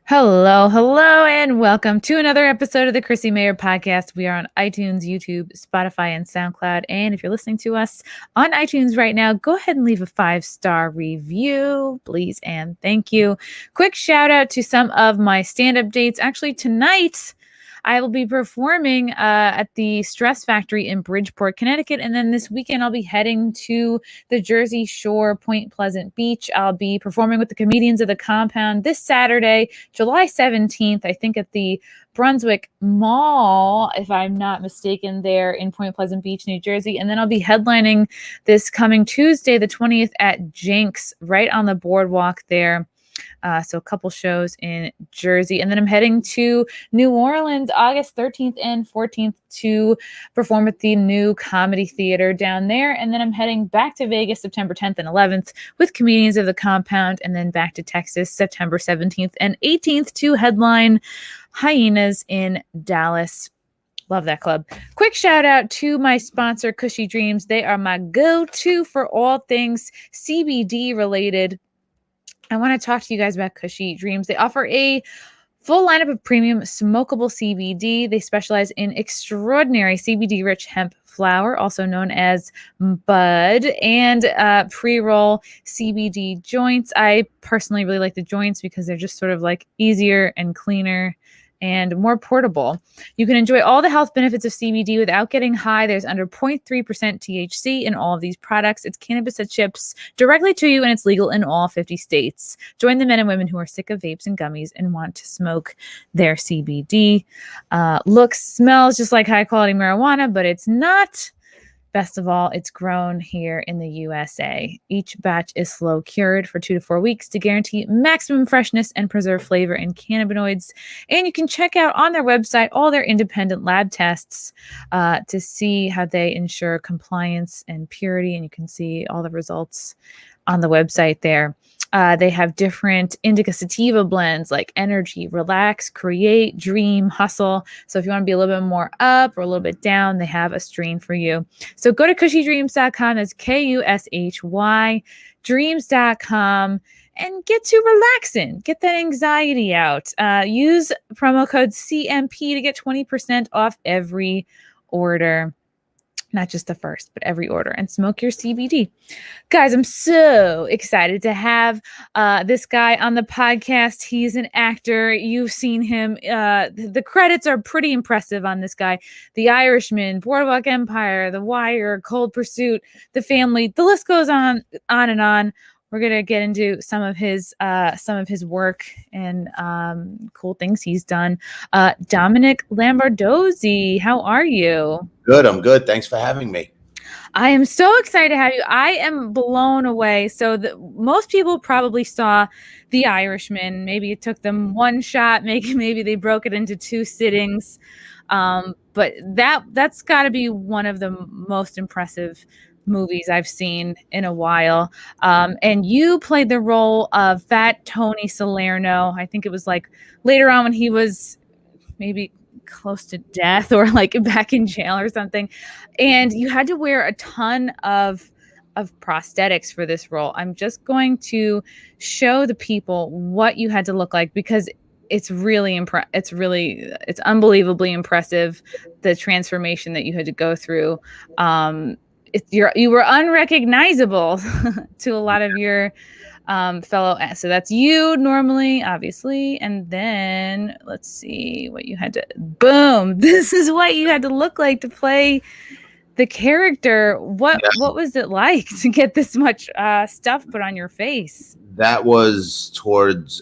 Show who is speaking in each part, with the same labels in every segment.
Speaker 1: Hello, and welcome to another episode of the Chrissie Mayr Podcast. We are on iTunes, YouTube, Spotify, and SoundCloud. And if you're listening to us on iTunes right now, go ahead and leave a 5-star review, please, and thank you. Quick shout out to some of my stand-up dates. Actually, tonight, I will be performing at the Stress Factory in Bridgeport, Connecticut. And then this weekend, I'll be heading to the Jersey Shore, Point Pleasant Beach. I'll be performing with the Comedians of the Compound this Saturday, July 17th, I think at the Brunswick Mall, if I'm not mistaken, there in Point Pleasant Beach, New Jersey. And then I'll be headlining this coming Tuesday, the 20th at Jenks, right on the boardwalk there. So a couple shows in Jersey. And then I'm heading to New Orleans August 13th and 14th to perform at the New Comedy Theater down there. And then I'm heading back to Vegas September 10th and 11th with Comedians of the Compound. And then back to Texas September 17th and 18th to headline Hyenas in Dallas. Love that club. Quick shout out to my sponsor, Cushy Dreams. They are my go-to for all things CBD related. I want to talk to you guys about Cushy Dreams. They offer a full lineup of premium smokable CBD. They specialize in extraordinary CBD-rich hemp flower, also known as bud, and pre-roll CBD joints. I personally really like the joints because they're just sort of like easier and cleaner and more portable. You can enjoy all the health benefits of CBD without getting high. There's under 0.3% THC in all of these products. It's cannabis that ships directly to you, and it's legal in all 50 states. Join the men and women who are sick of vapes and gummies and want to smoke their CBD. Looks, smells just like high-quality marijuana, but it's not. Best of all, it's grown here in the USA. Each batch is slow cured for 2 to 4 weeks to guarantee maximum freshness and preserve flavor and cannabinoids. And you can check out on their website all their independent lab tests to see how they ensure compliance and purity. And you can see all the results on the website there. They have different indica sativa blends like energy, relax, create, dream, hustle. So if you want to be a little bit more up or a little bit down, they have a strain for you. So go to cushydreams.com. That's KUSHY dreams.com and get to relaxing. Get that anxiety out. Use promo code CMP to get 20% off every order. Not just the first, but every order, and smoke your CBD. Guys, I'm so excited to have this guy on the podcast. He's an actor. You've seen him. The credits are pretty impressive on this guy. The Irishman, Boardwalk Empire, The Wire, Cold Pursuit, The Family. The list goes on and on. We're going to get into some of his work and cool things he's done. Domenick Lombardozzi, how are you?
Speaker 2: Good. I'm good. Thanks for having me.
Speaker 1: I am so excited to have you. I am blown away. So most people probably saw The Irishman. Maybe it took them one shot. Maybe they broke it into 2 sittings. But that's got to be one of the most impressive movies I've seen in a while. And you played the role of Fat Tony Salerno. I think it was like later on when he was maybe close to death or like back in jail or something. And you had to wear a ton of prosthetics for this role. I'm just going to show the people what you had to look like because it's really it's unbelievably impressive, the transformation that you had to go through. You were unrecognizable to a lot of your fellow. So that's you normally, obviously. And then let's see what you had to, boom. This is what you had to look like to play the character. What was it like to get this much stuff put on your face?
Speaker 2: That was towards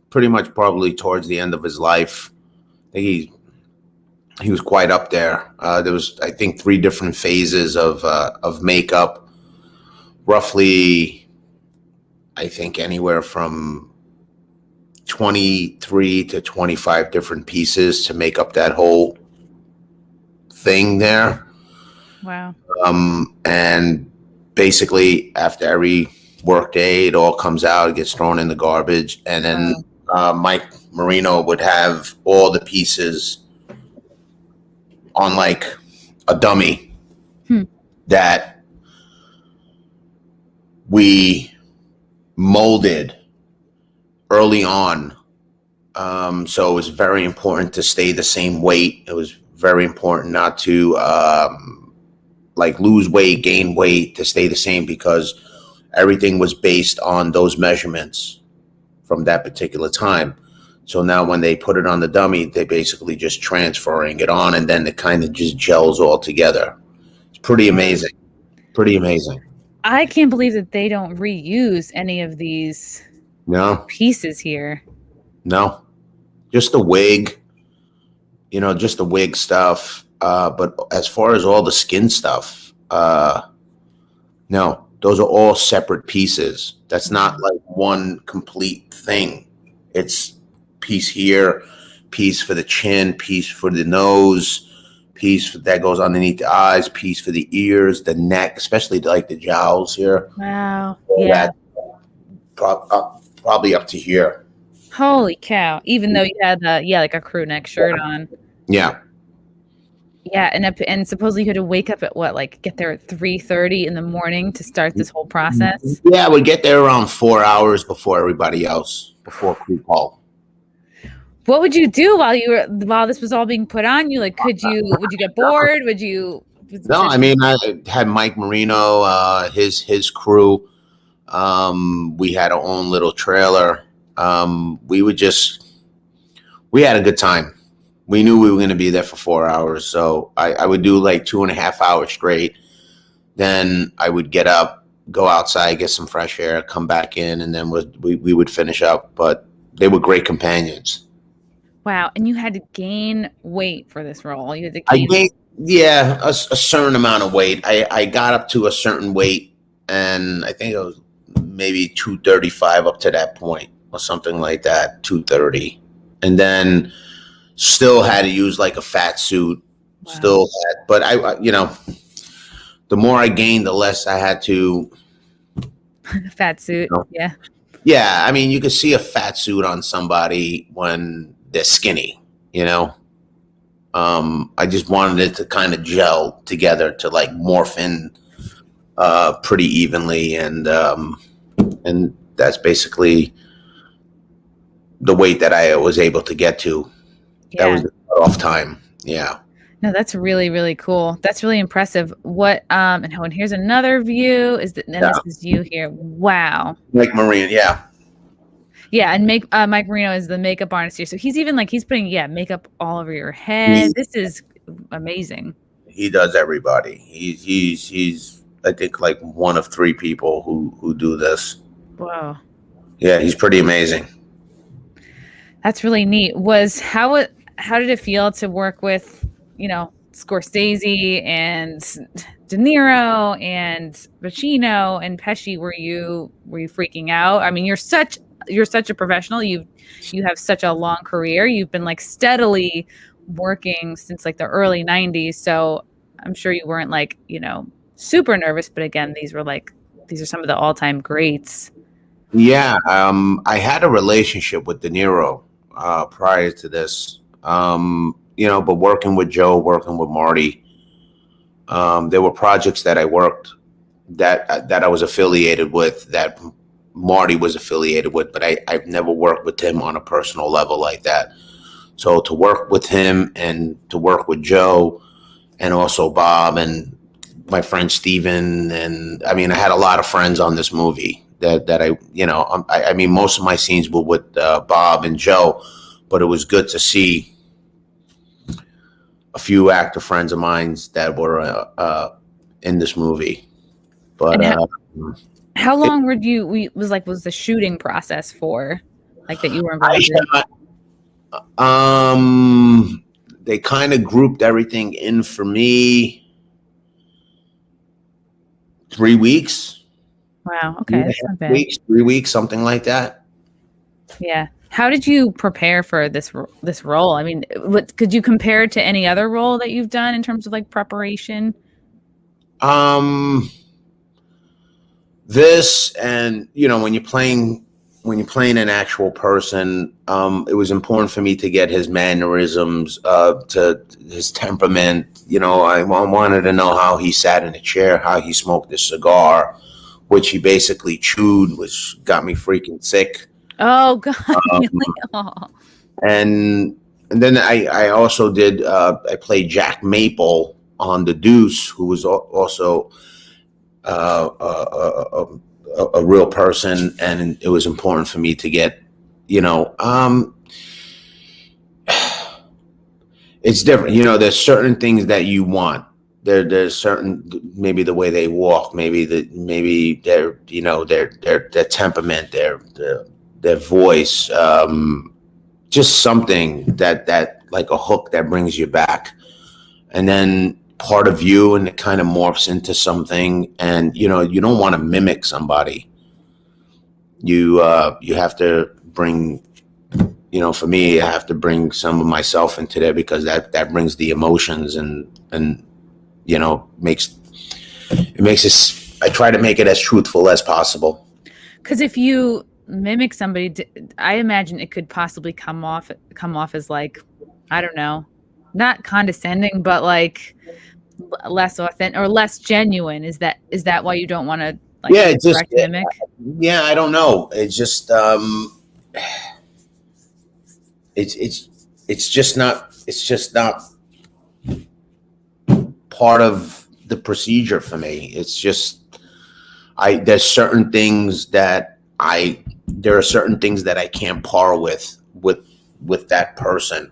Speaker 2: pretty much probably towards the end of his life. I think he was quite up there. There was, I think, 3 different phases of makeup, roughly, I think, anywhere from 23 to 25 different pieces to make up that whole thing there.
Speaker 1: Wow.
Speaker 2: And basically, after every work day, it all comes out, it gets thrown in the garbage, and then Mike Marino would have all the pieces on like a dummy that we molded early on So it was very important to stay the same weight. It was very important not to like lose weight, gain weight, to stay the same, because everything was based on those measurements from that particular time. So now when they put it on the dummy, they basically just transferring it on, and then it kind of just gels all together. It's pretty amazing. Pretty amazing.
Speaker 1: I can't believe that they don't reuse any of these pieces here.
Speaker 2: No, just the wig, just the wig stuff. But as far as all the skin stuff, no, those are all separate pieces. That's not like one complete thing. It's piece here, piece for the chin, piece for the nose, piece that goes underneath the eyes, piece for the ears, the neck, especially like the jowls here.
Speaker 1: Wow. Yeah.
Speaker 2: Probably up to here.
Speaker 1: Holy cow. Even though you had like a crew neck shirt on.
Speaker 2: Yeah.
Speaker 1: Yeah, and supposedly you had to wake up at get there at 3:30 in the morning to start this whole process?
Speaker 2: Yeah, we get there around 4 hours before everybody else, before crew call.
Speaker 1: What would you do while this was all being put on you? Like, would you get bored?
Speaker 2: No, I mean, I had Mike Marino, his crew. We had our own little trailer. We had a good time. We knew we were going to be there for 4 hours. So I would do like 2.5 hours straight. Then I would get up, go outside, get some fresh air, come back in, and then we would finish up. But they were great companions.
Speaker 1: Wow. And you had to gain weight for this role. You had to
Speaker 2: gain a certain amount of weight. I got up to a certain weight, and I think it was maybe 235 up to that point or something like that, 230. And then still had to use like a fat suit. Wow. But the more I gained, the less I had to.
Speaker 1: Fat suit. Yeah.
Speaker 2: Yeah. I mean, you could see a fat suit on somebody when they're skinny, I just wanted it to kind of gel together to like morph in pretty evenly. And that's basically the weight that I was able to get to. Yeah. That was the cutoff time. Yeah.
Speaker 1: No, that's really, really cool. That's really impressive. What, and here's another view. This is you here. Wow.
Speaker 2: Mike Marino. Yeah.
Speaker 1: Yeah. And Mike Marino is the makeup artist here. So he's even he's putting, makeup all over your head. This is amazing.
Speaker 2: He does everybody. He's I think like one of 3 people who do this.
Speaker 1: Wow.
Speaker 2: Yeah. He's pretty amazing.
Speaker 1: That's really neat. How did it feel to work with, Scorcese and De Niro and Pacino and Pesci? Were you freaking out? I mean, you're such a professional. You have such a long career. You've been steadily working since the early 90s. So I'm sure you weren't super nervous, but again, these are some of the all-time greats.
Speaker 2: Yeah. I had a relationship with De Niro prior to this, but working with Joe, working with Marty, there were projects that I worked that I was affiliated with, that Marty was affiliated with, but I've never worked with him on a personal level like that. So to work with him and to work with Joe and also Bob and my friend Steven, and I mean, I had a lot of friends on this movie that I mean, most of my scenes were with Bob and Joe, but it was good to see a few actor friends of mine that were in this movie. But
Speaker 1: how long was the shooting process for, that you were involved
Speaker 2: in? They kind of grouped everything in for me. 3 weeks.
Speaker 1: Wow. Okay. That's not bad.
Speaker 2: 3 weeks, something like that.
Speaker 1: Yeah. How did you prepare for this role? I mean, could you compare it to any other role that you've done in terms of preparation?
Speaker 2: This, and when you're playing an actual person, it was important for me to get his mannerisms, to his temperament. I wanted to know how he sat in a chair, how he smoked a cigar, which he basically chewed, which got me freaking sick.
Speaker 1: Oh God!
Speaker 2: And then I also did I played Jack Maple on The Deuce, who was also a real person, and it was important for me to get, it's different. There's certain things that you want. There's certain, maybe the way they walk, maybe their their temperament, their voice, just something that like a hook that brings you back, and then part of you, and it kind of morphs into something. And you don't want to mimic somebody. You have to bring, for me, I have to bring some of myself into there, because that brings the emotions and makes it. I try to make it as truthful as possible.
Speaker 1: Because if you mimic somebody, I imagine it could possibly come off as like, I don't know, not condescending, but like less authentic or less genuine. Is that why you don't want to mimic?
Speaker 2: Yeah, I don't know. It's just it's just not part of the procedure for me. It's just there are certain things that I can't par with that person.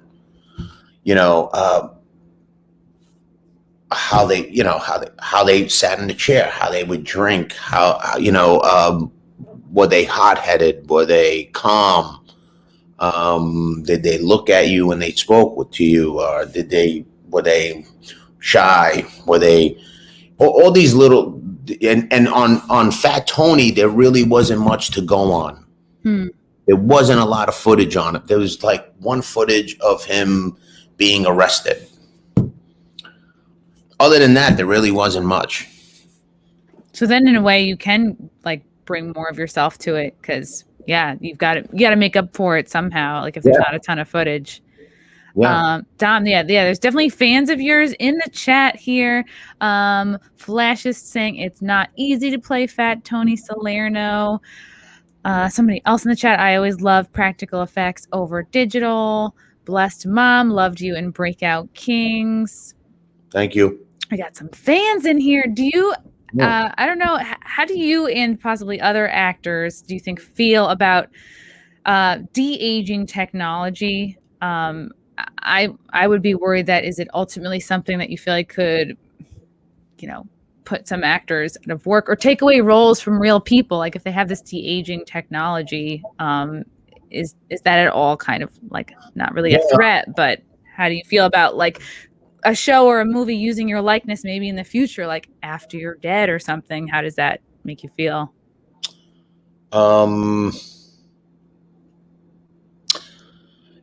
Speaker 2: How they sat in the chair, how they would drink, were they hot-headed, were they calm, did they look at you when they spoke to you, or were they shy, were they all these little, and on Fat Tony there really wasn't much to go on. There wasn't a lot of footage on it. There was like one footage of him being arrested. Other than that, there really wasn't much.
Speaker 1: So then, in a way, you can like bring more of yourself to it, because you got to make up for it somehow. Like if there's not a ton of footage. Yeah. Dom, there's definitely fans of yours in the chat here. Flash is saying it's not easy to play Fat Tony Salerno. Somebody else in the chat, I always love practical effects over digital. Blessed Mom, loved you in Breakout Kings.
Speaker 2: Thank you.
Speaker 1: I got some fans in here. Do you, I don't know, how do you and possibly other actors, do you think, feel about de-aging technology? I would be worried that, is it ultimately something that you feel like could, put some actors out of work or take away roles from real people? Like if they have this de-aging technology, is that at all kind of like not really a threat, but how do you feel about like a show or a movie using your likeness maybe in the future, like after you're dead or something? How does that make you feel?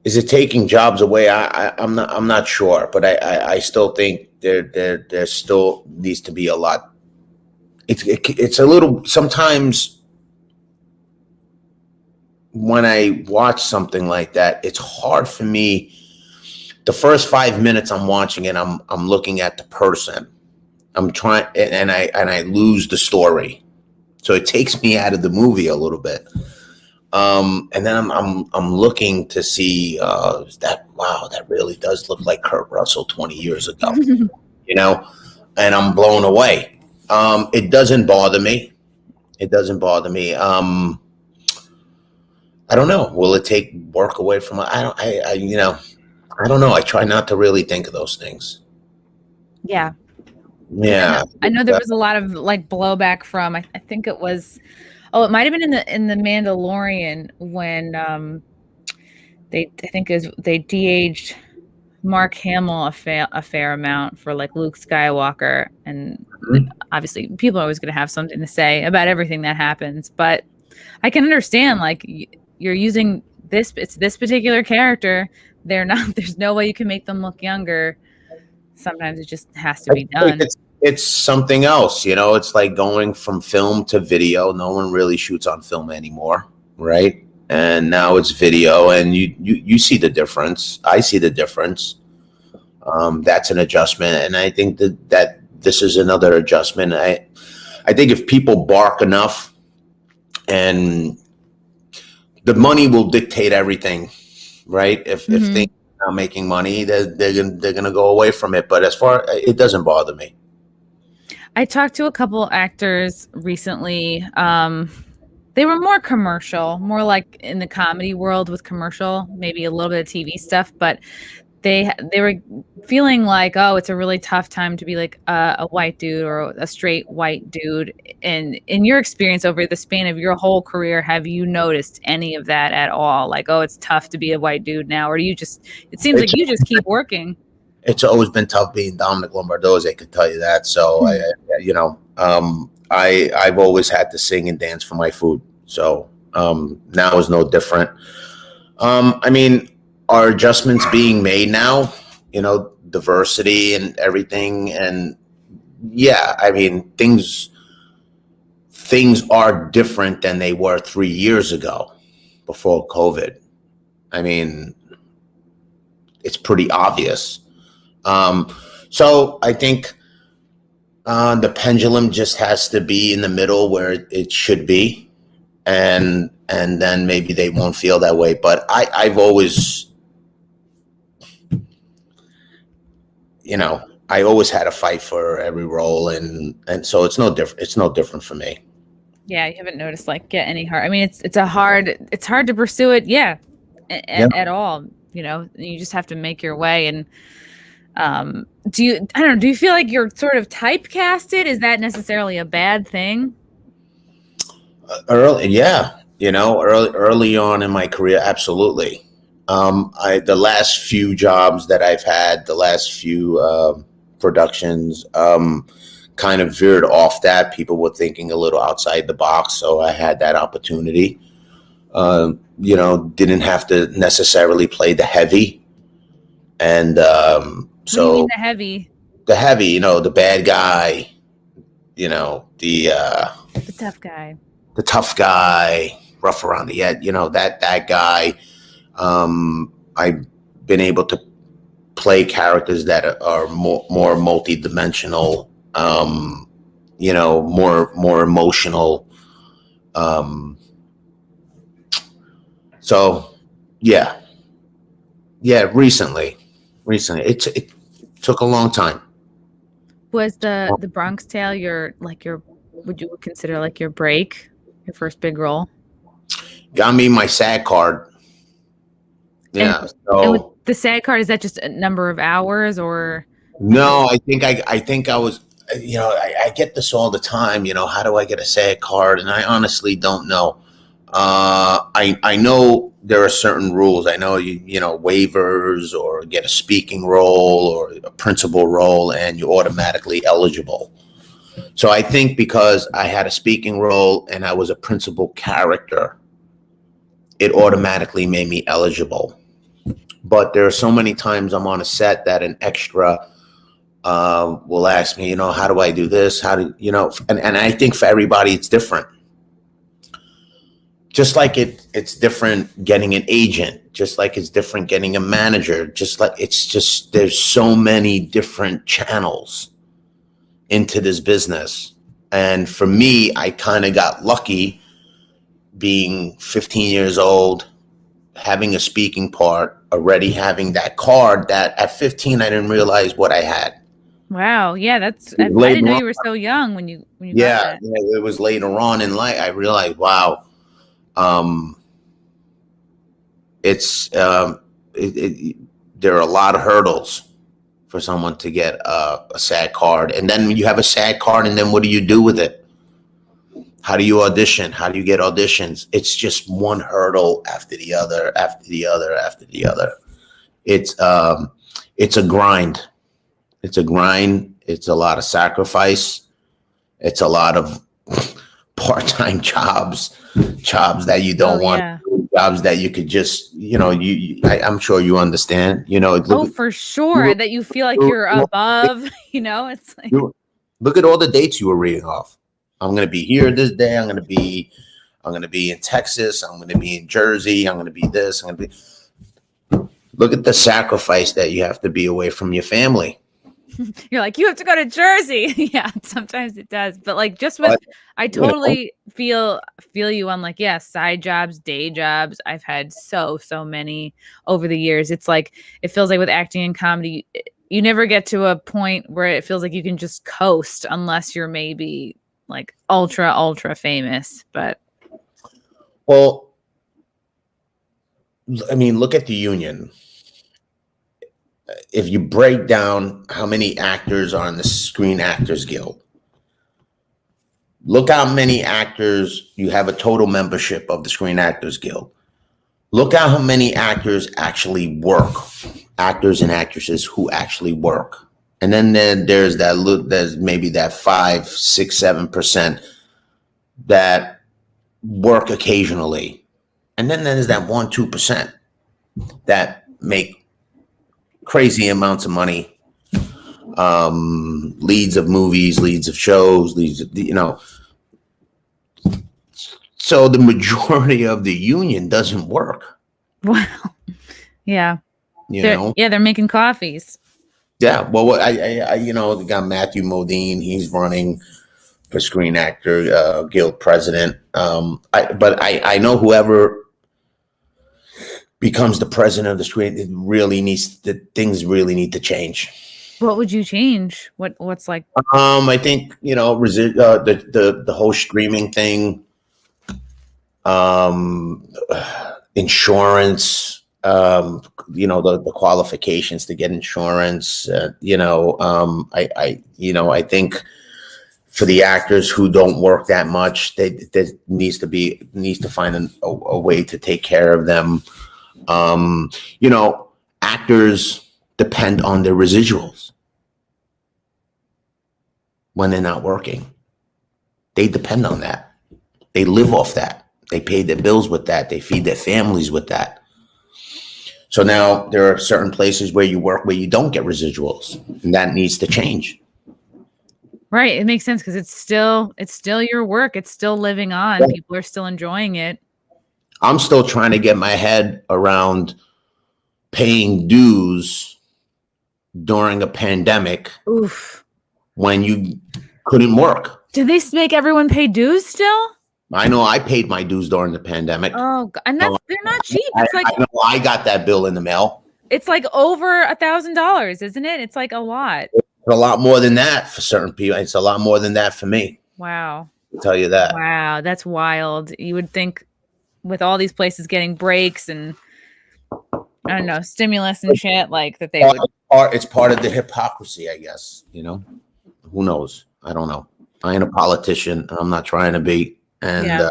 Speaker 2: Is it taking jobs away? I'm not sure, but I still think there still needs to be a lot. It's a little, sometimes when I watch something like that, it's hard for me. The first 5 minutes I'm watching it, I'm looking at the person. I'm trying, and I lose the story. So it takes me out of the movie a little bit. And then I'm looking to see that really does look like Kurt Russell 20 years ago, and I'm blown away. It doesn't bother me. I don't know. Will it take work away from? I don't know. I try not to really think of those things.
Speaker 1: Yeah.
Speaker 2: Yeah.
Speaker 1: I know there was a lot of like blowback from, I think it was, it might've been in the Mandalorian when they de-aged Mark Hamill a fair amount for like Luke Skywalker. And obviously people are always going to have something to say about everything that happens, but I can understand, like, you're using this particular character. There's no way you can make them look younger. Sometimes it just has to be done.
Speaker 2: It's something else, it's like going from film to video. No one really shoots on film anymore, right? And now it's video, and you see the difference. I see the difference. That's an adjustment, and I think that this is another adjustment. I think if people bark enough, and the money will dictate everything, right? If things are not making money, they're gonna go away from it. But it doesn't bother me.
Speaker 1: I talked to a couple actors recently. They were more commercial, more like in the comedy world with commercial, maybe a little bit of TV stuff, but they were feeling like, oh, it's a really tough time to be like a white dude or a straight white dude. And in your experience over the span of your whole career, have you noticed any of that at all? Like, oh, it's tough to be a white dude now, or do you just? It seems like you just keep working.
Speaker 2: It's always been tough being Domenick Lombardozzi. I could tell you that. So I've always had to sing and dance for my food. So now is no different. I mean, are adjustments being made now? Diversity and everything. And yeah, I mean, things are different than they were 3 years ago before COVID. I mean, it's pretty obvious. So I think the pendulum just has to be in the middle where it should be. And then maybe they won't feel that way. But I've always, I always had a fight for every role, and so it's no different. It's no different for me.
Speaker 1: Yeah, you haven't noticed get any hard. I mean, it's hard to pursue it. Yeah, at all. You just have to make your way. And do you feel like you're sort of typecasted? Is that necessarily a bad thing?
Speaker 2: Early on in my career, absolutely. The last few jobs that I've had, the last few productions, kind of veered off that. People were thinking a little outside the box, so I had that opportunity. Didn't have to necessarily play the heavy, and
Speaker 1: What do you mean the heavy?
Speaker 2: The heavy, the bad guy, the
Speaker 1: tough guy.
Speaker 2: The tough guy, rough around the edge, that guy. I've been able to play characters that are more multi-dimensional, more emotional. So yeah, recently, it took a long time.
Speaker 1: Was the Bronx Tale would you consider like your break? Your first big role?
Speaker 2: Got me my SAG card. Yeah.
Speaker 1: And with the SAG card, is that just a number of hours or?
Speaker 2: No, I think I was, I get this all the time, how do I get a SAG card? And I honestly don't know. I know there are certain rules. I know waivers or get a speaking role or a principal role and you're automatically eligible. So I think because I had a speaking role and I was a principal character, it automatically made me eligible. But there are so many times I'm on a set that an extra will ask me, how do I do this? How do and I think for everybody it's different. Just like it's different getting an agent, just like it's different getting a manager, there's so many different channels into this business. And for me, I kind of got lucky being 15 years old, having a speaking part, already having that card that at 15, I didn't realize what I had.
Speaker 1: Wow. Yeah. I didn't know you were so young when you got that.
Speaker 2: Yeah, it was later on in life. I realized, wow, there are a lot of hurdles for someone to get a SAG card. And then you have a SAG card, and then what do you do with it? How do you audition? How do you get auditions? It's just one hurdle after the other, after the other, after the other. It's a grind. It's a grind. It's a lot of sacrifice. It's a lot of part-time jobs that you don't want. Yeah. Jobs that you could just, I'm sure you understand,
Speaker 1: for sure. That you feel like you're above, it's like.
Speaker 2: Look at all the dates you were reading off. I'm going to be here this day. I'm going to be in Texas. I'm going to be in Jersey. I'm going to be this. Look at the sacrifice that you have to be away from your family.
Speaker 1: You're like, you have to go to Jersey. Yeah, sometimes it does. But like just with I totally feel you on like, yeah, side jobs, day jobs. I've had so many over the years. It's like it feels like with acting and comedy, you never get to a point where it feels like you can just coast unless you're maybe like ultra famous. But
Speaker 2: well, I mean, look at the union. If you break down how many actors are in the Screen Actors Guild, look how many actors you have a total membership of the Screen Actors Guild. Look at how many actors actually work, actors and actresses who actually work. And then there's maybe that 5, 6, 7% that work occasionally. And then there's that 1, 2% that make crazy amounts of money, leads of movies, leads of shows, so the majority of the union doesn't work.
Speaker 1: Wow. Yeah. They're making coffees.
Speaker 2: Yeah. Well, I got Matthew Modine. He's running for Screen Actor Guild president. But I know whoever becomes the president of the Screen, things really need to change.
Speaker 1: What would you change? What's like?
Speaker 2: I think the whole streaming thing, insurance, the qualifications to get insurance. I think for the actors who don't work that much, there needs to find a way to take care of them. Actors depend on their residuals when they're not working. They depend on that. They live off that. They pay their bills with that. They feed their families with that. So now there are certain places where you work where you don't get residuals, and that needs to change.
Speaker 1: Right. It makes sense because it's still your work. It's still living on. Yeah. People are still enjoying it.
Speaker 2: I'm still trying to get my head around paying dues during a pandemic.
Speaker 1: Oof.
Speaker 2: When you couldn't work.
Speaker 1: Do they make everyone pay dues still?
Speaker 2: I know I paid my dues during the pandemic.
Speaker 1: Oh, and they're not cheap. It's
Speaker 2: I got that bill in the mail.
Speaker 1: It's like over $1,000, isn't it? It's like a lot.
Speaker 2: It's a lot more than that for certain people. It's a lot more than that for me.
Speaker 1: Wow.
Speaker 2: I'll tell you that.
Speaker 1: Wow, that's wild. You would think with all these places getting breaks and I don't know, stimulus and shit, like that they would.
Speaker 2: It's part of the hypocrisy, I guess. Who knows? I don't know. I ain't a politician. I'm not trying to be, and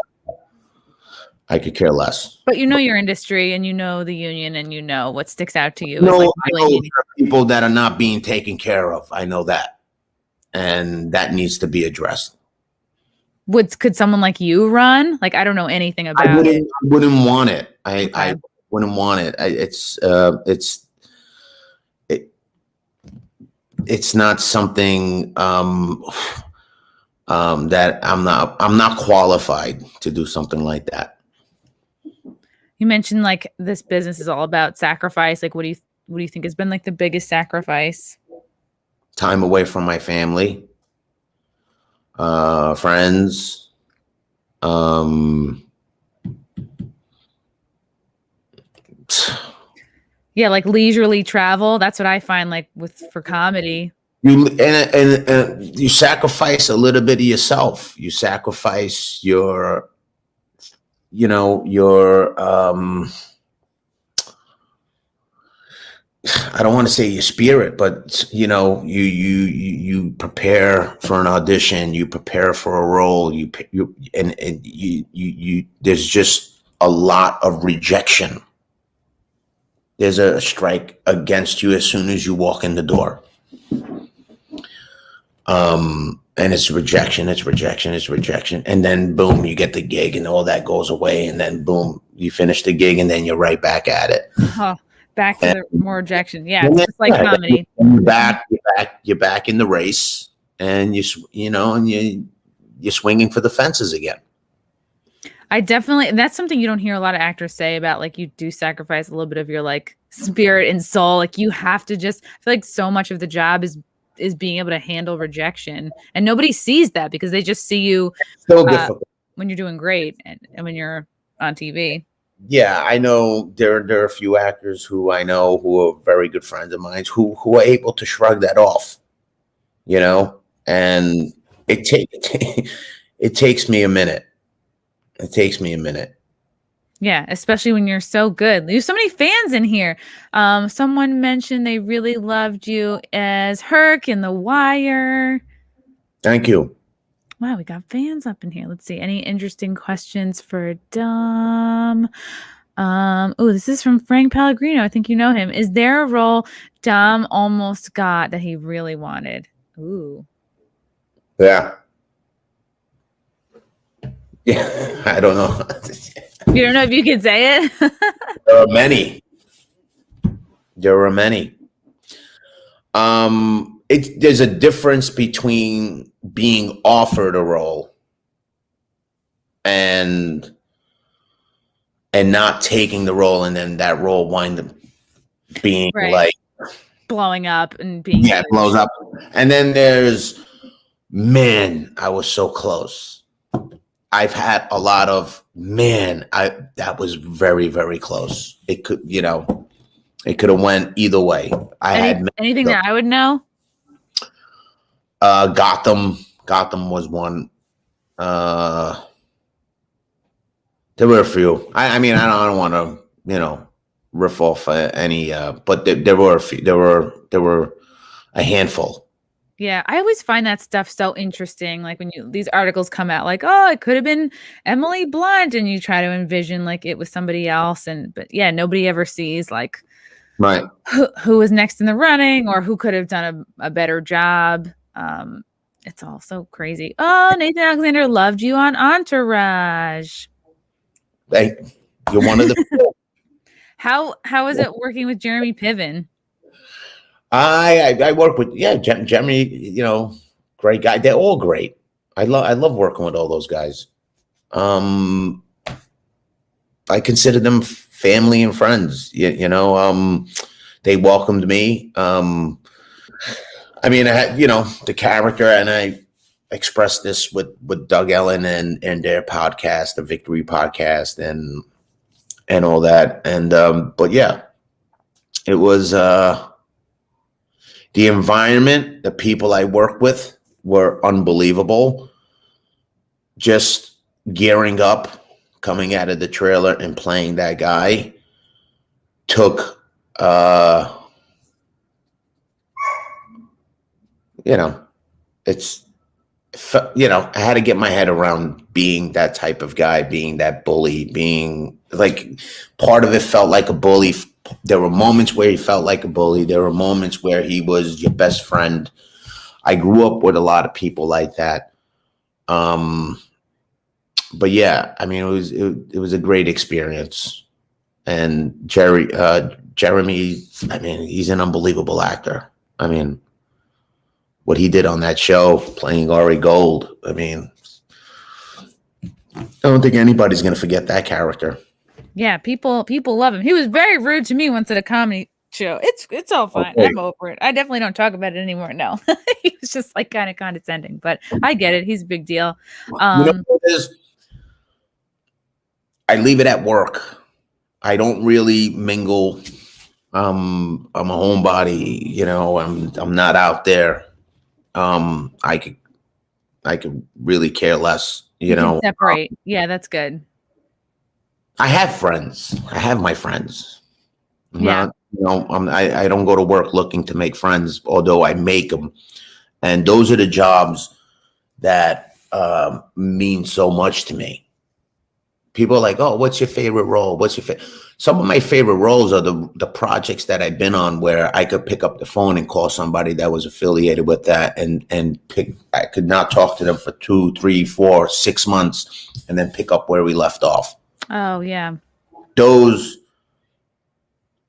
Speaker 2: I could care less.
Speaker 1: But your industry, and the union, and what sticks out to you.
Speaker 2: No, I know there are people that are not being taken care of. I know that, and that needs to be addressed.
Speaker 3: Could someone like you run? Like, I don't know anything about it.
Speaker 2: I wouldn't want it. I wouldn't want it. It's not something that I'm not qualified to do something like that.
Speaker 3: You mentioned like this business is all about sacrifice. Like, what do you think has been like the biggest sacrifice?
Speaker 2: Time away from my family, friends,
Speaker 3: yeah, like leisurely travel. That's what I find like for comedy.
Speaker 2: And you sacrifice a little bit of yourself. You sacrifice your I don't want to say your spirit, but you prepare for an audition, you prepare for a role, you there's just a lot of rejection. There's a strike against you as soon as you walk in the door. And it's rejection. And then boom, you get the gig and all that goes away. And then boom, you finish the gig and then you're right back at it.
Speaker 3: Back to the more rejection. Yeah. It's just like comedy.
Speaker 2: You're back in the race and you're swinging for the fences again.
Speaker 3: That's something you don't hear a lot of actors say about, like, you do sacrifice a little bit of your like spirit and soul. Like, you have to I feel like so much of the job is is being able to handle rejection, and nobody sees that because they just see you
Speaker 2: So difficult.
Speaker 3: when you're doing great and when you're on TV.
Speaker 2: Yeah, I know there are a few actors who I know who are very good friends of mine who are able to shrug that off, and it takes me a minute. It takes me a minute.
Speaker 3: Yeah, especially when you're so good. There's so many fans in here. Someone mentioned they really loved you as Herc in The Wire.
Speaker 2: Thank you.
Speaker 3: Wow, we got fans up in here. Let's see. Any interesting questions for Dom? This is from Frank Pellegrino. I think you know him. Is there a role Dom almost got that he really wanted? Ooh.
Speaker 2: Yeah. Yeah, I don't know.
Speaker 3: You don't know if you can say it?
Speaker 2: There are many. There's a difference between being offered a role and not taking the role, and then that role wind up being like
Speaker 3: blowing up and being
Speaker 2: it blows up. And then there's, man, I was so close. I've had a lot of, that was very, very close. It could, it could have went either way.
Speaker 3: Anything that I would know?
Speaker 2: Gotham was one. There were a few. I mean, I don't want to, riff off any, but there were a few. There were a handful.
Speaker 3: Yeah, I always find that stuff so interesting. Like when these articles come out, like, oh, it could have been Emily Blunt, and you try to envision like it was somebody else, but yeah, nobody ever sees like who was next in the running or who could have done a better job. It's all so crazy. Oh, Nathan Alexander loved you on Entourage.
Speaker 2: Hey, you're one of the.
Speaker 3: How is it working with Jeremy Piven?
Speaker 2: I work with Jeremy, great guy. They're all great. I love working with all those guys. I consider them family and friends. They welcomed me. I mean, I had the character, and I expressed this with Doug Ellen and their podcast, the Victory Podcast, and all that. And but yeah, it was. The environment, the people I work with were unbelievable. Just gearing up, coming out of the trailer and playing that guy took, I had to get my head around being that type of guy, being that bully, being like, part of it felt like a bully. There were moments where he felt like a bully. There were moments where he was your best friend. I grew up with a lot of people like that. But yeah, I mean, it was a great experience. And Jeremy, I mean, he's an unbelievable actor. I mean, what he did on that show, playing Ari Gold, I mean, I don't think anybody's going to forget that character.
Speaker 3: Yeah, people love him. He was very rude to me once at a comedy show. It's all fine. Okay. I'm over it. I definitely don't talk about it anymore. No, he was just like kind of condescending, but I get it. He's a big deal.
Speaker 2: I leave it at work. I don't really mingle. I'm a homebody. I'm not out there. I could really care less. You know,
Speaker 3: separate. Yeah, that's good.
Speaker 2: I have friends. I have my friends.
Speaker 3: Yeah.
Speaker 2: I don't go to work looking to make friends, although I make them. And those are the jobs that mean so much to me. People are like, oh, what's your favorite role? What's your favorite? Some of my favorite roles are the projects that I've been on where I could pick up the phone and call somebody that was affiliated with that I could not talk to them for 2, 3, 4, 6 months and then pick up where we left off.
Speaker 3: Oh, yeah.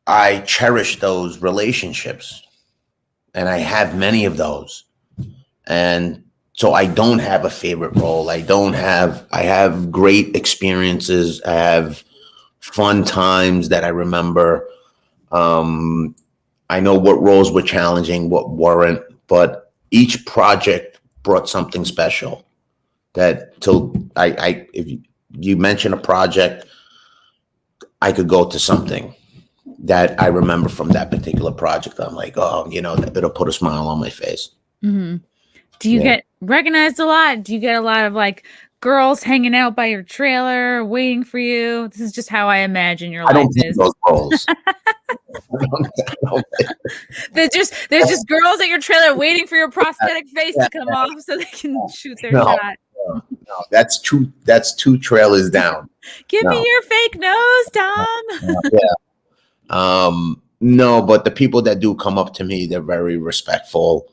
Speaker 2: I cherish those relationships, and I have many of those. And so I don't have a favorite role. I have great experiences. I have fun times that I remember. I know what roles were challenging, what weren't, but each project brought something special. That till if you mention a project, I could go to something that I remember from that particular project. I'm like, oh, it'll put a smile on my face.
Speaker 3: Mm-hmm. Do you get recognized a lot? Do you get a lot of like girls hanging out by your trailer waiting for you? This is just how I imagine your life is.
Speaker 2: Those roles.
Speaker 3: There's just girls at your trailer waiting for your prosthetic face to come off so they can shoot their shot.
Speaker 2: No, that's two trailers down.
Speaker 3: Give me your fake nose, Tom.
Speaker 2: No, but the people that do come up to me, they're very respectful,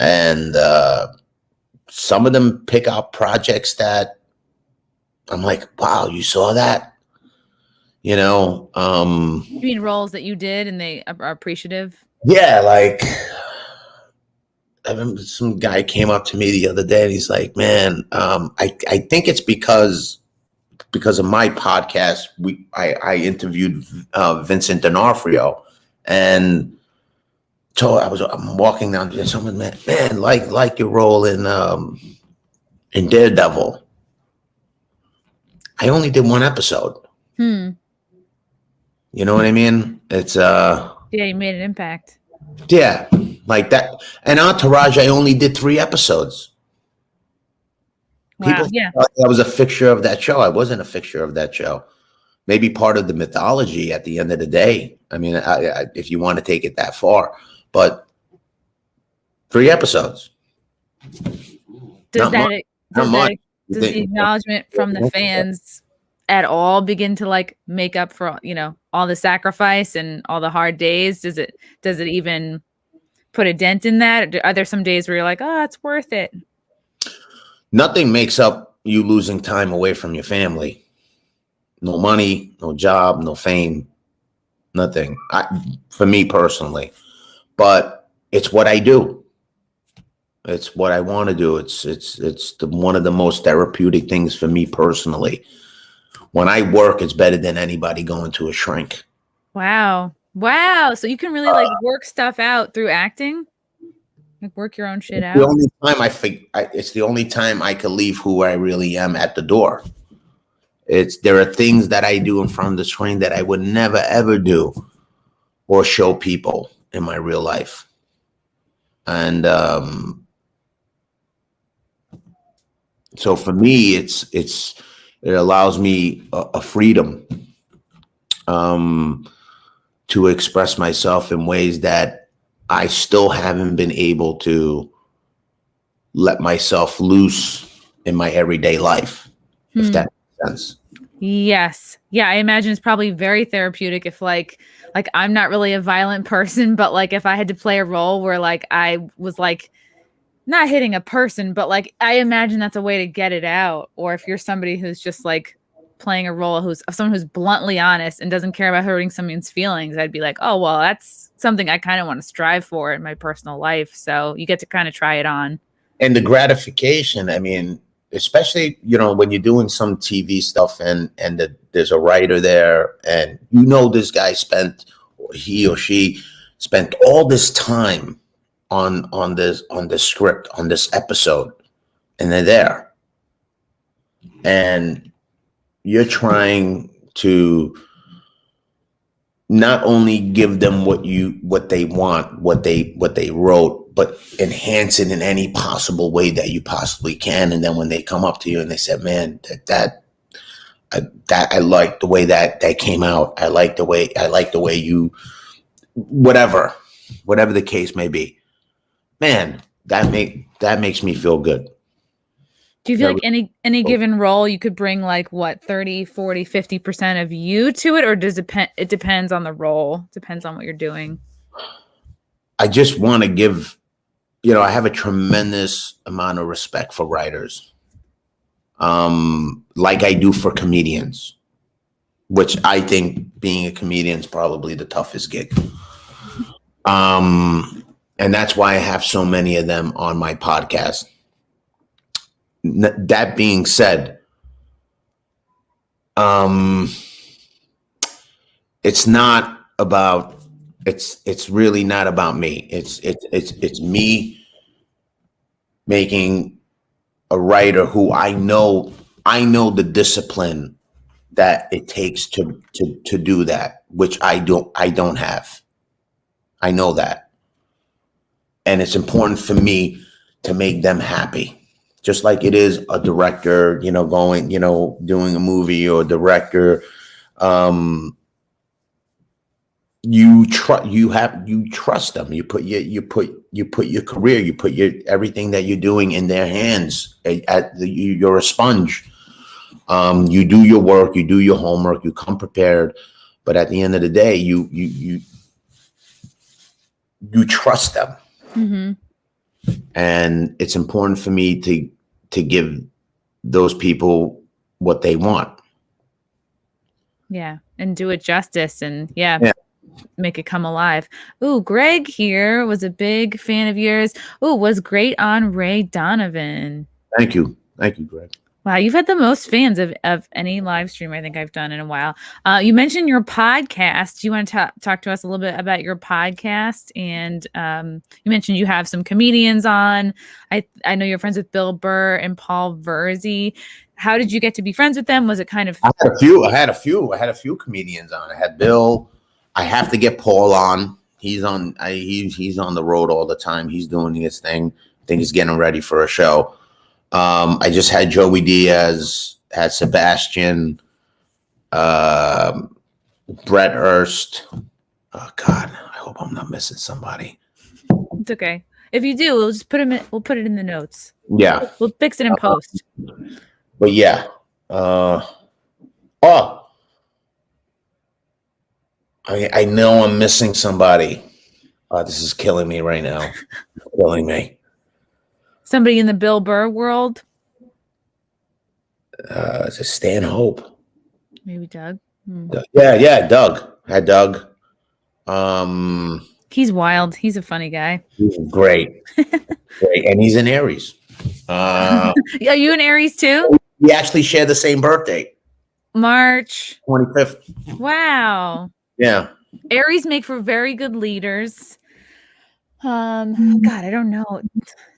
Speaker 2: and some of them pick out projects that I'm like, wow, you saw that? You mean
Speaker 3: roles that you did and they are appreciative?
Speaker 2: Yeah, like I remember some guy came up to me the other day and he's like, man, I think it's because of my podcast. I interviewed Vincent D'Onofrio, and so I'm walking down there. Someone, man, like your role in Daredevil. I only did one episode. You know what I mean? It's
Speaker 3: yeah, you made an impact.
Speaker 2: Yeah, like that. And Entourage, I only did 3 episodes.
Speaker 3: Wow,
Speaker 2: People thought I was a fixture of that show. I wasn't a fixture of that show. Maybe part of the mythology at the end of the day. I mean, if you want to take it that far, but 3 episodes.
Speaker 3: Does the acknowledgement from the fans at all begin to like make up for all the sacrifice and all the hard days? Does it even put a dent in that? Are there some days where you're like, oh, it's worth it?
Speaker 2: Nothing makes up you losing time away from your family. No money, no job, no fame, nothing. For me personally, but it's what I do. It's what I want to do. It's one of the most therapeutic things for me personally. When I work, it's better than anybody going to a shrink.
Speaker 3: Wow. So you can really like work stuff out through acting? Like work your own shit out?
Speaker 2: The only time it's the only time I can leave who I really am at the door. There are things that I do in front of the screen that I would never, ever do or show people in my real life. And so for me, it allows me a freedom to express myself in ways that I still haven't been able to let myself loose in my everyday life, if that makes sense.
Speaker 3: Yes. Yeah, I imagine it's probably very therapeutic if like I'm not really a violent person, but like if I had to play a role where like I was like not hitting a person, but like I imagine that's a way to get it out. Or if you're somebody who's just like playing a role of someone who's bluntly honest and doesn't care about hurting someone's feelings, I'd be like, oh, well, that's something I kind of want to strive for in my personal life. So you get to kind of try it on. And
Speaker 2: the gratification, I mean, especially, when you're doing some TV stuff and there's a writer there and this guy he or she spent all this time on this script, on this episode, and they're there. And you're trying to not only give them what they want, what they wrote, but enhance it in any possible way that you possibly can. And then when they come up to you and they say, man, that I like the way that came out. I like the way you, whatever the case may be, man, that makes me feel good.
Speaker 3: Do you feel like any given role you could bring like what 30, 40, 50% of you to it, or does it depends on the role? Depends on what you're doing.
Speaker 2: I just want to give, I have a tremendous amount of respect for writers. Like I do for comedians, which I think being a comedian is probably the toughest gig. And that's why I have so many of them on my podcast. That being said, it's really not about me. It's me making a writer who I know the discipline that it takes to do that, which I don't have. I know that. And it's important for me to make them happy. Just like it is a director, going, doing a movie, or director, you trust them. You put your career, you put everything that you're doing in their hands. You're a sponge. You do your work, you do your homework, you come prepared, but at the end of the day, you trust them.
Speaker 3: Mm-hmm.
Speaker 2: And it's important for me to give those people what they want.
Speaker 3: Yeah, and do it justice, and make it come alive. Ooh, Greg here was a big fan of yours. Ooh, was great on Ray Donovan.
Speaker 2: Thank you, Greg.
Speaker 3: Wow, you've had the most fans of any live stream I think I've done in a while. You mentioned your podcast. Do you want to talk to us a little bit about your podcast? And you mentioned you have some comedians on. I know you're friends with Bill Burr and Paul Verzi. How did you get to be friends with them? Was it kind of?
Speaker 2: I had a few comedians on. I had Bill. I have to get Paul on. He's on. He's on the road all the time. He's doing his thing. I think he's getting ready for a show. I just had Joey Diaz, had Sebastian, Brett Hurst. Oh God, I hope I'm not missing somebody.
Speaker 3: It's okay. If you do, we'll just put him in. We'll put it in the notes.
Speaker 2: Yeah,
Speaker 3: we'll fix it in post.
Speaker 2: But yeah, I know I'm missing somebody. This is killing me right now. Killing me.
Speaker 3: Somebody in the Bill Burr world?
Speaker 2: Is it Stan Hope?
Speaker 3: Maybe Doug.
Speaker 2: Yeah, Doug. Had Doug.
Speaker 3: He's wild. He's a funny guy.
Speaker 2: He's great. Great. And he's an Aries.
Speaker 3: Are you an Aries too?
Speaker 2: We actually share the same birthday.
Speaker 3: March
Speaker 2: 25th.
Speaker 3: Wow.
Speaker 2: Yeah.
Speaker 3: Aries make for very good leaders. God, I don't know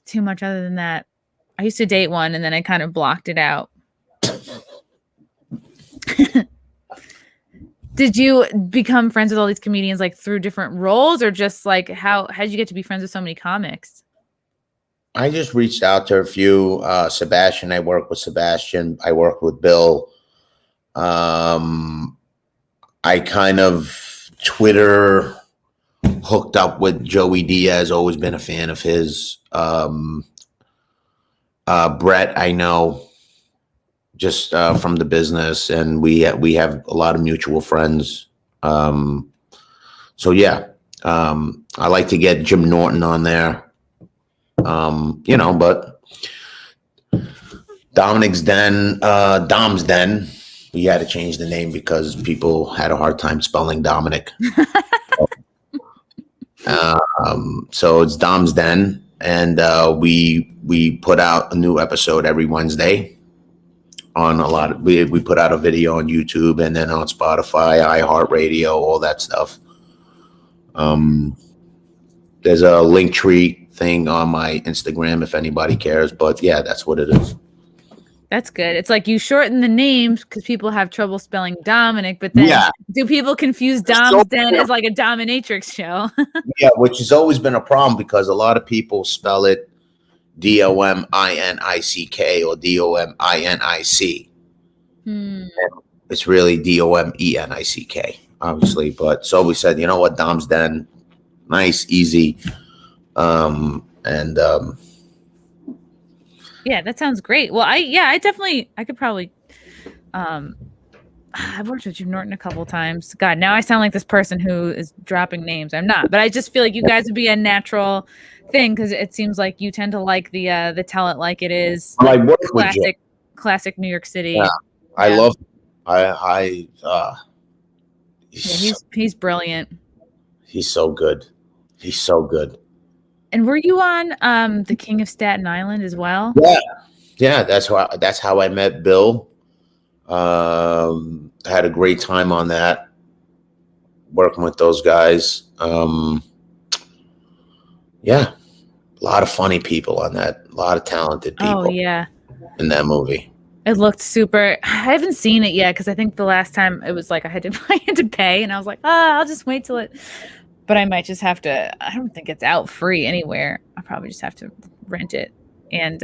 Speaker 3: too much other than that. I used to date one and then I kind of blocked it out. Did you become friends with all these comedians like through different roles, or just like how did you get to be friends with so many comics?
Speaker 2: I just reached out to a few. Sebastian, I worked with Sebastian. I worked with Bill. I kind of Twitter hooked up with Joey Diaz, always been a fan of his. Brett, I know just from the business, and we have a lot of mutual friends. So yeah, I like to get Jim Norton on there. But Dominick's Den, Dom's Den, we had to change the name because people had a hard time spelling Dominick. So it's Dom's Den, and we put out a new episode every Wednesday on we put out a video on YouTube and then on Spotify, iHeartRadio, all that stuff. There's a link tree thing on my Instagram if anybody cares, but yeah, that's what it is.
Speaker 3: That's good. It's like you shorten the names because people have trouble spelling Dominic, but then do people confuse Dom's Den as like a dominatrix show?
Speaker 2: Yeah, which has always been a problem because a lot of people spell it Dominick or Dominic. It's really Domenick, obviously. But so we said, you know what, Dom's Den, nice, easy,
Speaker 3: yeah, that sounds great. Well, I could probably, I've worked with Jim Norton a couple of times. God, now I sound like this person who is dropping names. I'm not, but I just feel like you guys would be a natural thing because it seems like you tend to like the tell it like it is,
Speaker 2: like
Speaker 3: classic New York City.
Speaker 2: Yeah, I love.
Speaker 3: He's brilliant.
Speaker 2: He's so good. He's so good.
Speaker 3: And were you on The King of Staten Island as well?
Speaker 2: Yeah. That's how I met Bill. I had a great time on that, working with those guys. A lot of funny people on that, a lot of talented people.
Speaker 3: Oh yeah,
Speaker 2: in that movie.
Speaker 3: it looked super. I haven't seen it yet because I think the last time it was like I had to pay, and I was like, I'll just wait till it. But I might just have to. I don't think it's out free anywhere. I'll probably just have to rent it, and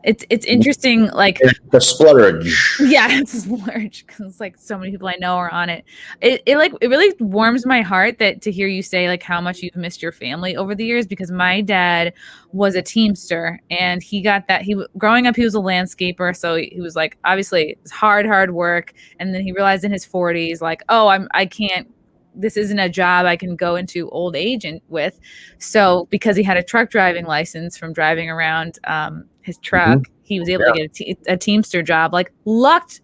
Speaker 3: it's interesting. Like
Speaker 2: the splurge.
Speaker 3: Yeah, it's a splurge because like so many people I know are on it. It really warms my heart that to hear you say like how much you've missed your family over the years, because my dad was a Teamster and he got that growing up he was a landscaper, so he was like obviously it's hard work, and then he realized in his 40s like I can't, this isn't a job I can go into old age with. So because he had a truck driving license from driving around his truck, he was able to get a Teamster job. Like lucked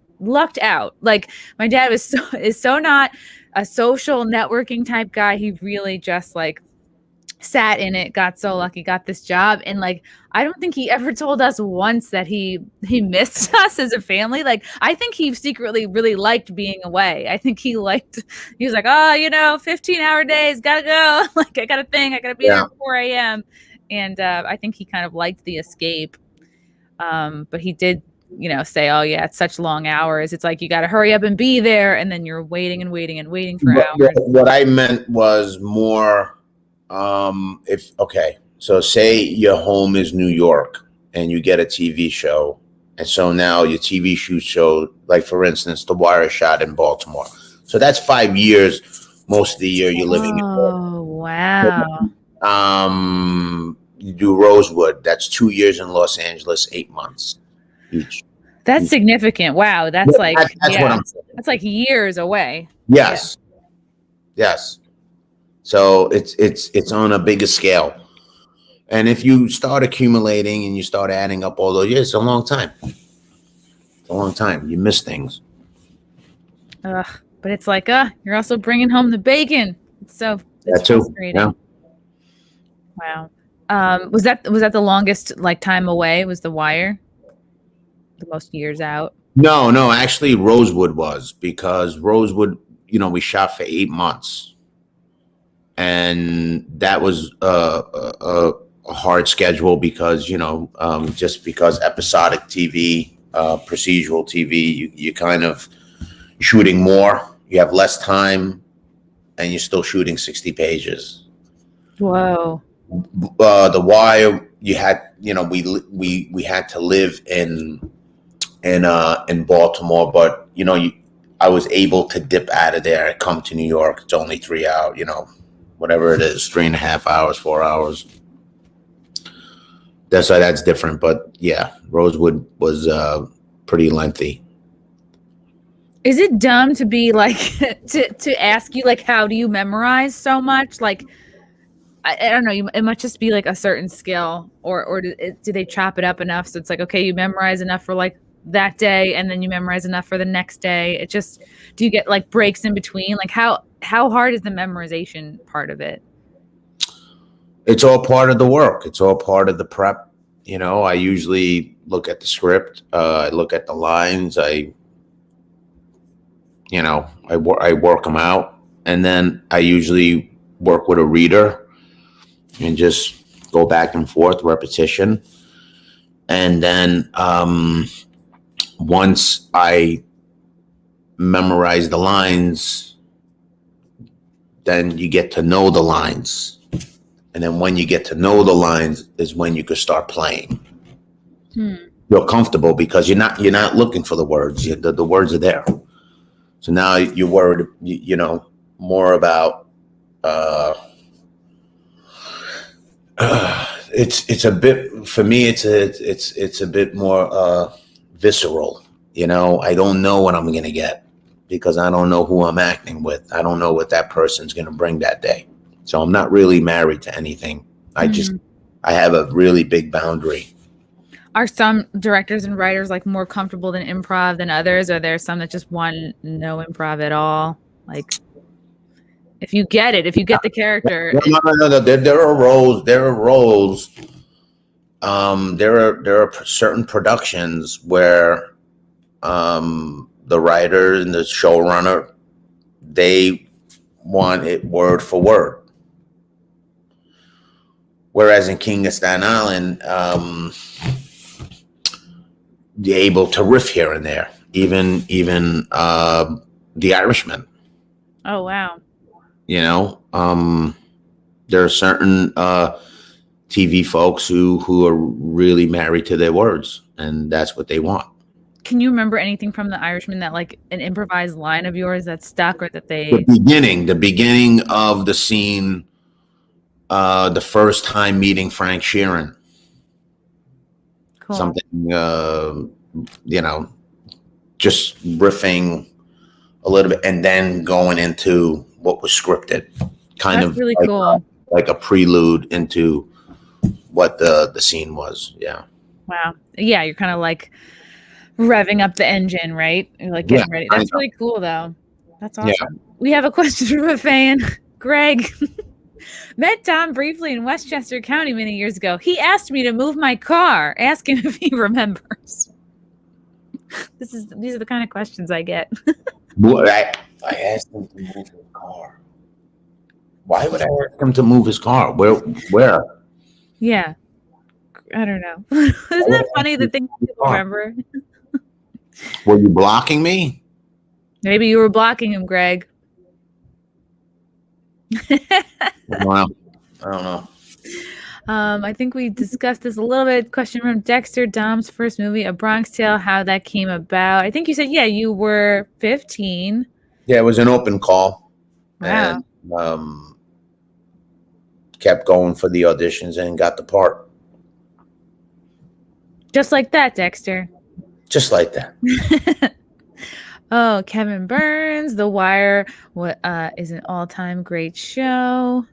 Speaker 3: out. Like my dad is so not a social networking type guy. He really just like sat in it, got so lucky, got this job. And like, I don't think he ever told us once that he missed us as a family. Like, I think he secretly really liked being away. I think he was like, 15-hour days, gotta go. Like, I got a thing, I gotta be there at 4 a.m. And I think he kind of liked the escape. But he did, say, oh yeah, it's such long hours. It's like, you got to hurry up and be there. And then you're waiting for hours.
Speaker 2: What I meant was more, so say your home is New York and you get a TV show. And so now your TV show, like for instance, The Wire shot in Baltimore. So that's 5 years. Most of the year you're living in Baltimore.
Speaker 3: Oh, wow.
Speaker 2: You do Rosewood. That's 2 years in Los Angeles, 8 months each.
Speaker 3: That's significant. Wow. That's what I'm saying. That's like years away.
Speaker 2: Yes. Yeah. Yes. So it's on a bigger scale. And if you start accumulating and you start adding up all those years, it's a long time. It's a long time. You miss things.
Speaker 3: But it's like, you're also bringing home the bacon. It's frustrating.
Speaker 2: Yeah.
Speaker 3: Wow. Was that the longest like time away? Was The Wire the most years out?
Speaker 2: No, actually Rosewood was, because Rosewood, we shot for 8 months, and that was a hard schedule because just because episodic TV, procedural TV, you kind of shooting more, you have less time, and you're still shooting 60 pages.
Speaker 3: Whoa.
Speaker 2: The Wire, you had, we had to live in Baltimore, but I was able to dip out of there and come to New York. It's only 3 hours, whatever it is, 3.5 hours, 4 hours. That's why that's different. But yeah, Rosewood was pretty lengthy.
Speaker 3: Is it dumb to be like to ask you like, how do you memorize so much? Like, I don't know. It must just be like a certain skill, or do they chop it up enough so it's like, okay, you memorize enough for like that day, and then you memorize enough for the next day. It just, do you get like breaks in between? Like how hard is the memorization part of it?
Speaker 2: It's all part of the work. It's all part of the prep. I usually look at the script. I look at the lines. I work them out, and then I usually work with a reader and just go back and forth, repetition. And then once I memorize the lines, then you get to know the lines. And then when you get to know the lines is when you can start playing. You're comfortable because you're not looking for the words. The words are there. So now you're worried, more about it's a bit, for me, it's a bit more visceral. I don't know what I'm gonna get because I don't know who I'm acting with. I don't know what that person's gonna bring that day. So I'm not really married to anything. I have a really big boundary.
Speaker 3: Are some directors and writers like more comfortable than improv than others? Are there some that just want no improv at all? Like, if you get the character.
Speaker 2: No. There are roles. There are certain productions where the writer and the showrunner, they want it word for word. Whereas in King of Staten Island, you're able to riff here and there. Even the Irishman.
Speaker 3: Oh wow.
Speaker 2: You know, there are certain TV folks who are really married to their words, and that's what they want.
Speaker 3: Can you remember anything from the Irishman that like an improvised line of yours that stuck or that they?
Speaker 2: The beginning of the scene, the first time meeting Frank Sheeran.
Speaker 3: Cool.
Speaker 2: Something, just riffing a little bit and then going into what was scripted.
Speaker 3: That's really
Speaker 2: like,
Speaker 3: cool.
Speaker 2: Like a prelude into what the scene was. Yeah.
Speaker 3: Wow. Yeah, you're kind of like revving up the engine, right? You're like getting ready. That's really cool though. That's awesome. Yeah. We have a question from a fan. Greg. Met Tom briefly in Westchester County many years ago. He asked me to move my car. Ask him if he remembers. These are the kind of questions I get.
Speaker 2: I asked him to move his car. Why would I ask him to move his car? Where?
Speaker 3: Yeah. I don't know. Isn't that funny, the things people remember?
Speaker 2: Were you blocking me?
Speaker 3: Maybe you were blocking him, Greg.
Speaker 2: Wow. I don't know.
Speaker 3: I think we discussed this a little bit. Question from Dexter. Dom's first movie, A Bronx Tale, how that came about. I think you said, you were 15.
Speaker 2: Yeah, it was an open call.
Speaker 3: Wow.
Speaker 2: And kept going for the auditions and got the part.
Speaker 3: Just like that, Dexter.
Speaker 2: Just like that.
Speaker 3: Oh, Kevin Burns, The Wire is an all-time great show.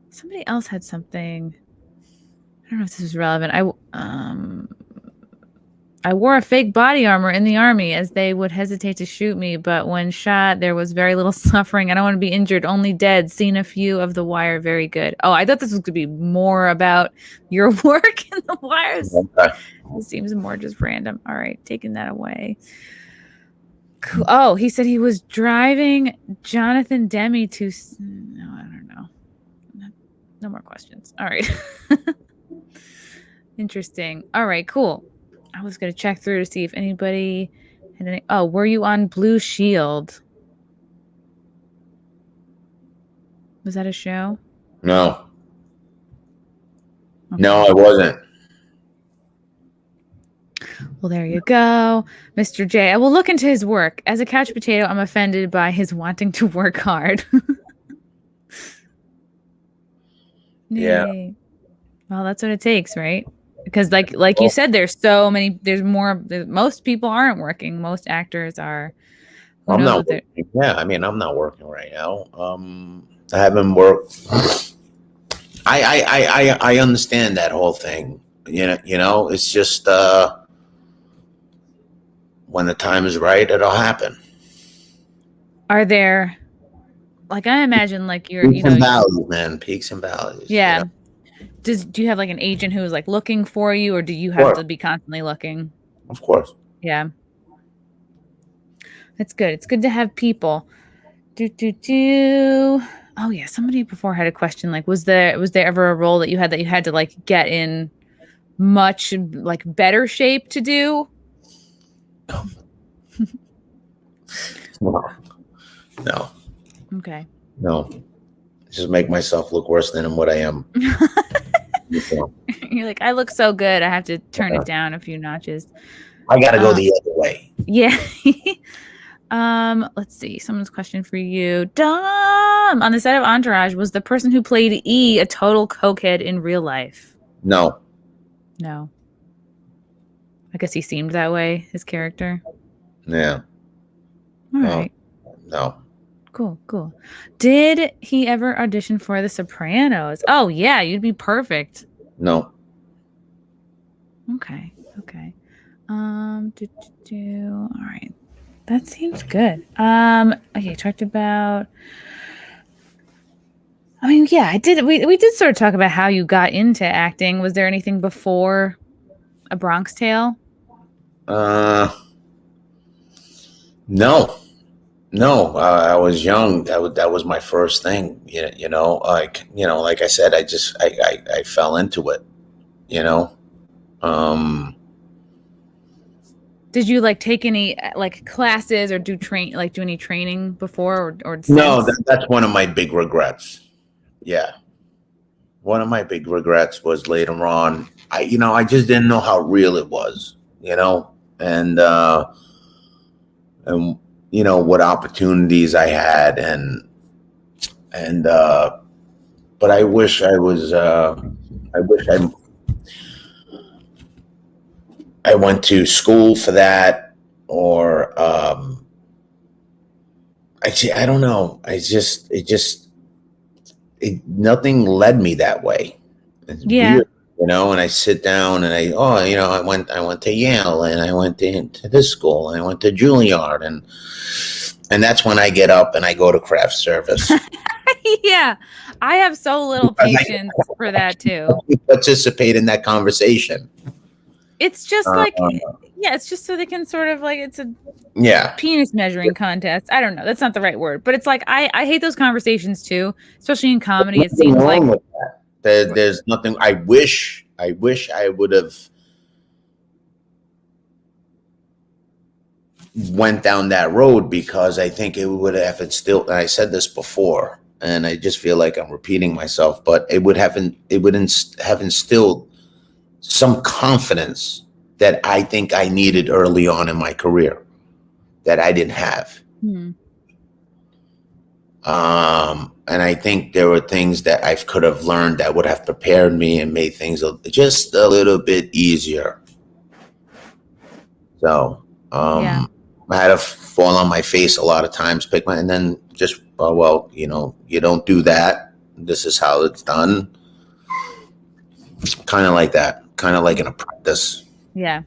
Speaker 3: Somebody else had something. I don't know if this is relevant. I wore a fake body armor in the Army as they would hesitate to shoot me, but when shot, there was very little suffering. I don't want to be injured, only dead. Seen a few of The Wire, very good. Oh, I thought this was going to be more about your work in The Wire.
Speaker 2: Okay.
Speaker 3: It seems more just random. All right, taking that away. Cool. Oh, he said he was driving Jonathan Demme to... No, I don't know. No more questions. All right. Interesting. All right, cool. I was going to check through to see if anybody had any... Oh, were you on Blue Shield? Was that a show?
Speaker 2: No.
Speaker 3: Okay.
Speaker 2: No, I wasn't.
Speaker 3: Well, there you go. Mr. J. I will look into his work. As a couch potato, I'm offended by his wanting to work hard.
Speaker 2: Yeah.
Speaker 3: Yay. Well, that's what it takes, right? Because like you said, there's so many, most people aren't working. Most actors are.
Speaker 2: I'm not working. Yeah, I mean, I'm not working right now. I haven't worked. I understand that whole thing. You know, it's just when the time is right, it'll happen.
Speaker 3: Are there, like, I imagine, like,
Speaker 2: peaks and valleys, man, peaks and valleys.
Speaker 3: Yeah. Do you have like an agent who is like looking for you, or do you have to be constantly looking?
Speaker 2: Of course.
Speaker 3: Yeah. That's good. It's good to have people. Oh yeah, somebody before had a question. Like, was there ever a role that you had to like get in much like better shape to do?
Speaker 2: No.
Speaker 3: Okay.
Speaker 2: No. Just make myself look worse than what I am.
Speaker 3: You're like, I look so good. I have to turn it down a few notches.
Speaker 2: I gotta go the other way.
Speaker 3: Yeah. Let's see. Someone's question for you. Dom, on the set of Entourage, was the person who played E a total cokehead in real life?
Speaker 2: No.
Speaker 3: I guess he seemed that way, his character.
Speaker 2: Yeah.
Speaker 3: All right.
Speaker 2: No.
Speaker 3: Cool. Did he ever audition for The Sopranos? Oh, yeah, you'd be perfect.
Speaker 2: No.
Speaker 3: Okay. All right. That seems good. Okay, talked about... I mean, yeah, I did. We did sort of talk about how you got into acting. Was there anything before A Bronx Tale?
Speaker 2: No. No, I was young. That was my first thing. Like I said, I fell into it. You know.
Speaker 3: Did you like take any like classes or do any training before or
Speaker 2: No,
Speaker 3: since?
Speaker 2: that's one of my big regrets. Yeah, one of my big regrets was later on. I just didn't know how real it was. And what opportunities I had, and but I wish I was. I wish I went to school for that, or I don't know. Nothing led me that way. It's weird, and I sit down and I went to Yale, and I went to this school, and I went to Juilliard, and that's when I get up and I go to craft service.
Speaker 3: Yeah, I have so little patience for that too.
Speaker 2: Participate in that conversation.
Speaker 3: It's just it's just so they can sort of like, it's a penis measuring contest. I don't know. That's not the right word, but it's like, I hate those conversations too, especially in comedy. It seems like
Speaker 2: there's nothing. I wish I would have went down that road, because I think it would have instilled, and I said this before, and I just feel like I'm repeating myself, but it would have instilled some confidence that I think I needed early on in my career that I didn't have. And I think there were things that I could have learned that would have prepared me and made things just a little bit easier. So I had to fall on my face a lot of times, and then just, you don't do that. This is how it's done. Kind of like that. Kind of like an apprentice.
Speaker 3: Yeah,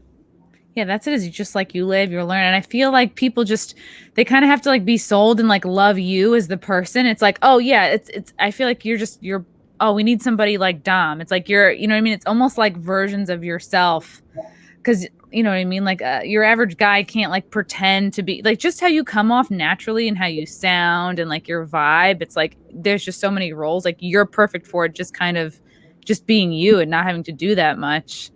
Speaker 3: that's it. Is just like you live, you learn. And I feel like people they kind of have to like be sold and like love you as the person. It's like, oh yeah, it's I feel like you're oh, we need somebody like Dom. It's like you know what I mean? It's almost like versions of yourself, because you know what I mean? Like your average guy can't like pretend to be like, just how you come off naturally and how you sound and like your vibe. It's like there's just so many roles. Like you're perfect for it, just kind of just being you and not having to do that much.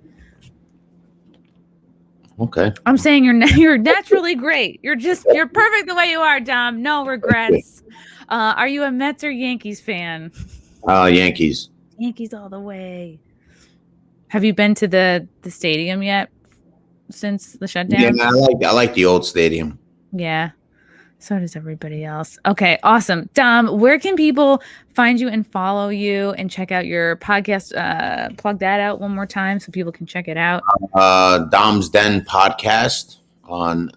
Speaker 2: Okay.
Speaker 3: I'm saying you're naturally great. You're perfect the way you are, Dom. No regrets. Are you a Mets or Yankees fan?
Speaker 2: Yankees.
Speaker 3: Yankees all the way. Have you been to the stadium yet since the shutdown?
Speaker 2: Yeah, I like the old stadium.
Speaker 3: Yeah. So does everybody else. Okay, awesome. Dom, where can people find you and follow you and check out your podcast? Plug that out one more time so people can check it out.
Speaker 2: Dom's Den podcast on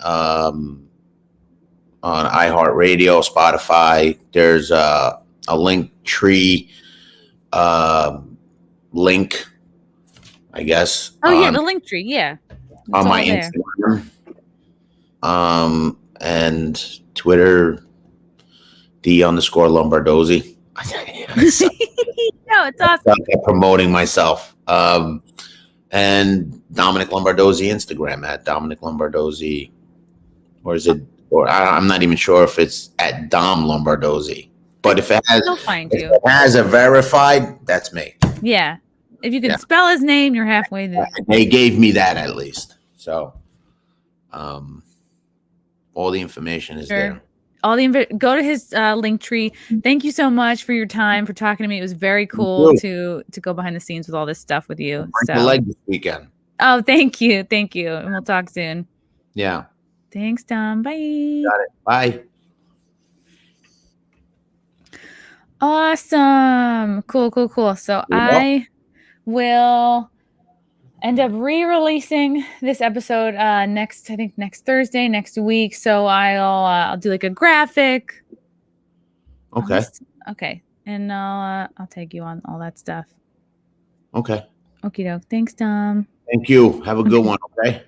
Speaker 2: iHeartRadio, Spotify. There's a link tree link, I guess.
Speaker 3: Oh yeah, the link tree. Yeah.
Speaker 2: On my Instagram. And Twitter, _Lombardozzi.
Speaker 3: No, it's awesome.
Speaker 2: I'm promoting myself. And Domenick Lombardozzi Instagram at Domenick Lombardozzi, or is it? Or I'm not even sure if it's at Dom Lombardozzi. But if it has a verified, that's me.
Speaker 3: Yeah, if you can spell his name, you're halfway there.
Speaker 2: They gave me that at least. So, all the information is there.
Speaker 3: Go to his link tree. Thank you so much for your time, for talking to me. It was very cool to go behind the scenes with all this stuff with you.
Speaker 2: Break the leg this weekend.
Speaker 3: Oh, thank you, and we'll talk soon.
Speaker 2: Yeah.
Speaker 3: Thanks, Dom. Bye.
Speaker 2: Got it. Bye.
Speaker 3: Awesome. Cool. So I will end up re-releasing this episode next Thursday next week. So I'll do like a graphic.
Speaker 2: Okay.
Speaker 3: Okay. And I'll tag you on all that stuff.
Speaker 2: Okay.
Speaker 3: Okie doke. Thanks, Dom.
Speaker 2: Thank you. Have a good one. Okay.